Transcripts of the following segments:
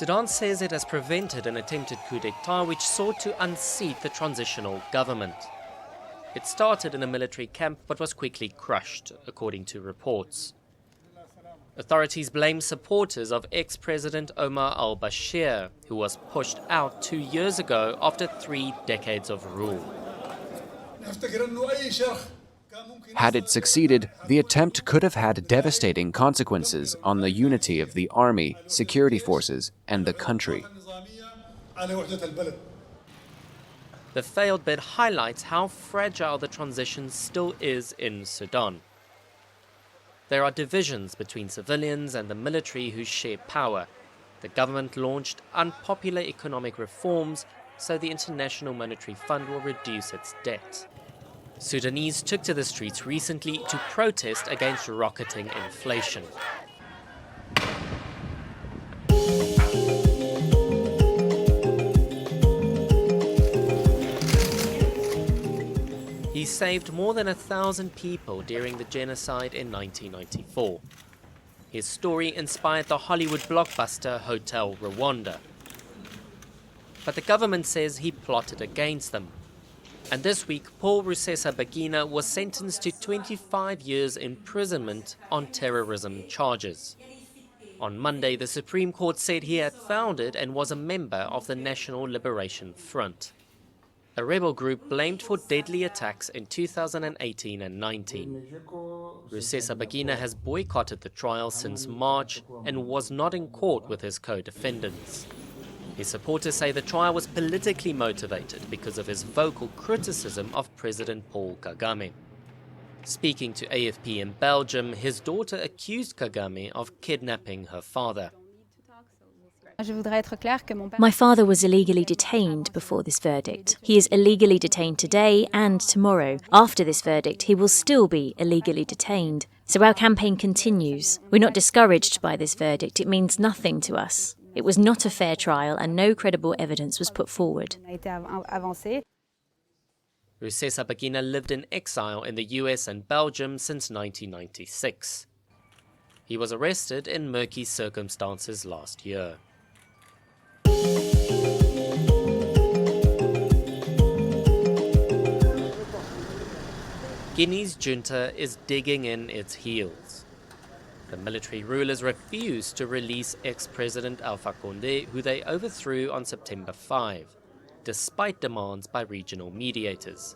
Sudan says it has prevented an attempted coup d'etat which sought to unseat the transitional government. It started in a military camp but was quickly crushed, according to reports. Authorities blame supporters of ex-President Omar al-Bashir, who was pushed out 2 years ago after 3 decades of rule. Had it succeeded, the attempt could have had devastating consequences on the unity of the army, security forces, and the country. The failed bid highlights how fragile the transition still is in Sudan. There are divisions between civilians and the military who share power. The government launched unpopular economic reforms, so the International Monetary Fund will reduce its debt. Sudanese took to the streets recently to protest against rocketing inflation. He saved more than 1,000 people during the genocide in 1994. His story inspired the Hollywood blockbuster Hotel Rwanda. But the government says he plotted against them. And this week, Rusesabagina was sentenced to 25 years imprisonment on terrorism charges. On Monday, the Supreme Court said he had founded and was a member of the National Liberation Front, a rebel group blamed for deadly attacks in 2018 and 19. Rusesabagina has boycotted the trial since March and was not in court with his co-defendants. His supporters say the trial was politically motivated because of his vocal criticism of President Paul Kagame. Speaking to AFP in Belgium, his daughter accused Kagame of kidnapping her father. My father was illegally detained before this verdict. He is illegally detained today and tomorrow. After this verdict, he will still be illegally detained. So our campaign continues. We're not discouraged by this verdict. It means nothing to us. It was not a fair trial and no credible evidence was put forward. Rusesabagina lived in exile in the US and Belgium since 1996. He was arrested in murky circumstances last year. Guinea's junta is digging in its heels. The military rulers refuse to release ex-President Alpha Condé, who they overthrew on September 5, despite demands by regional mediators.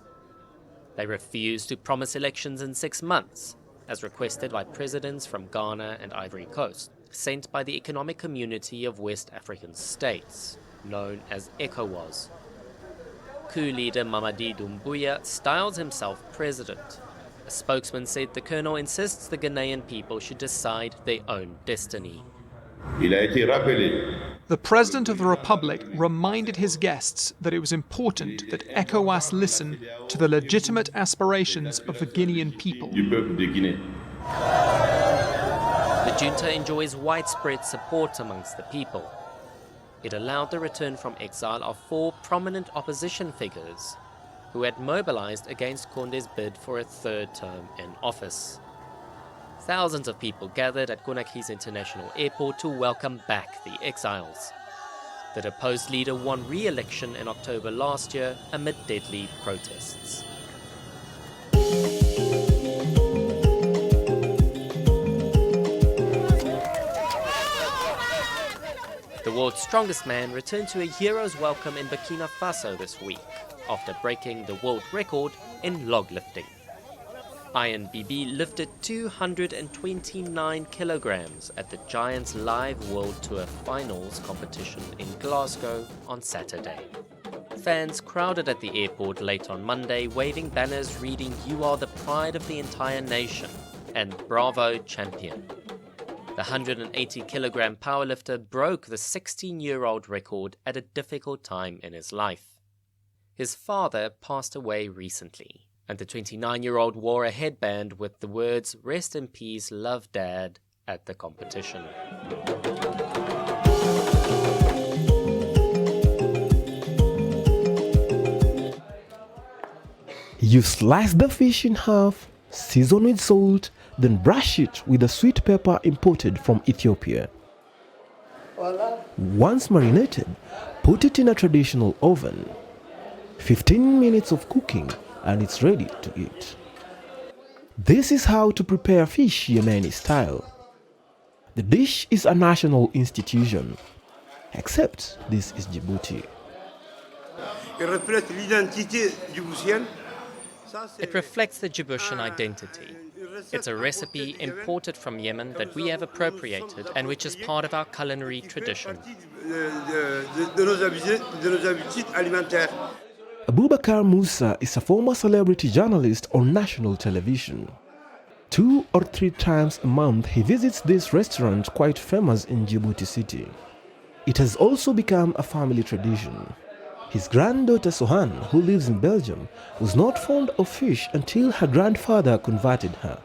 They refuse to promise elections in 6 months, as requested by presidents from Ghana and Ivory Coast, sent by the Economic Community of West African States, known as ECOWAS. Coup leader Mamadi Doumbouya styles himself president. A spokesman said the colonel insists the Ghanaian people should decide their own destiny. The President of the Republic reminded his guests that it was important that ECOWAS listen to the legitimate aspirations of the Guinean people. The junta enjoys widespread support amongst the people. It allowed the return from exile of 4 prominent opposition figures who had mobilized against Condé's bid for a 3rd term in office. Thousands of people gathered at Conakry's International Airport to welcome back the exiles. The deposed leader won re-election in October last year amid deadly protests. The world's strongest man returned to a hero's welcome in Burkina Faso this week, after breaking the world record in log lifting. Iron BB lifted 229 kilograms at the Giants Live World Tour Finals competition in Glasgow on Saturday. Fans crowded at the airport late on Monday, waving banners reading "You are the pride of the entire nation" and "Bravo champion." The 180-kilogram powerlifter broke the 16-year-old record at a difficult time in his life. His father passed away recently, and the 29-year-old wore a headband with the words "Rest in peace, love Dad" at the competition. You slice the fish in half, season with salt, then brush it with the sweet pepper imported from Ethiopia. Voila. Once marinated, put it in a traditional oven. 15 minutes of cooking and it's ready to eat. This is how to prepare fish Yemeni style. The dish is a national institution, except this is Djibouti. It reflects the Djiboutian identity. It's a recipe imported from Yemen that we have appropriated and which is part of our culinary tradition. Abubakar Musa is a former celebrity journalist on national television. 2 or 3 times a month he visits this restaurant quite famous in Djibouti city. It has also become a family tradition. His granddaughter Sohan, who lives in Belgium, was not fond of fish until her grandfather converted her.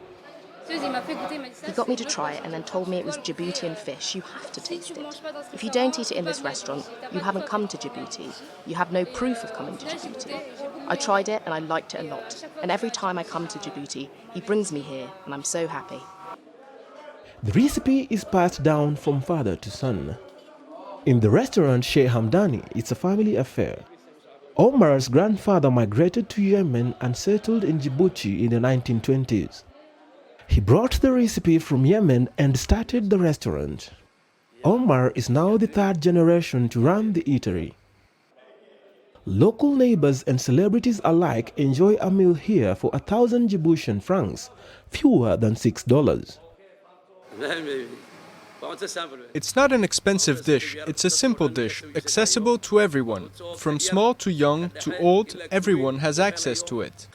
He got me to try it and then told me it was Djiboutian fish. You have to taste it. If you don't eat it in this restaurant, you haven't come to Djibouti. You have no proof of coming to Djibouti. I tried it and I liked it a lot. And every time I come to Djibouti, he brings me here and I'm so happy. The recipe is passed down from father to son. In the restaurant Sheikh Hamdani, it's a family affair. Omar's grandfather migrated to Yemen and settled in Djibouti in the 1920s. He brought the recipe from Yemen and started the restaurant. Omar is now the 3rd generation to run the eatery. Local neighbors and celebrities alike enjoy a meal here for 1,000 Djiboutian francs, fewer than $6. It's not an expensive dish, it's a simple dish, accessible to everyone. From small to young to old, everyone has access to it.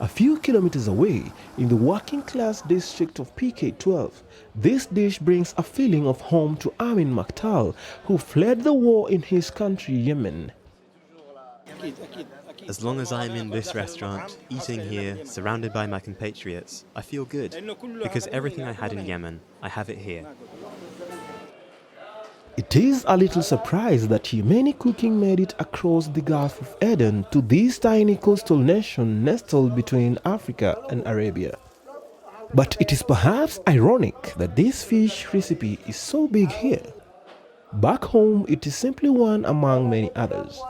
A few kilometers away, in the working-class district of PK12, this dish brings a feeling of home to Amin Maktal, who fled the war in his country, Yemen. As long as I'm in this restaurant, eating here, surrounded by my compatriots, I feel good, because everything I had in Yemen, I have it here. It is a little surprise that Yemeni cooking made it across the Gulf of Aden to this tiny coastal nation nestled between Africa and Arabia. But it is perhaps ironic that this fish recipe is so big here. Back home, it is simply one among many others.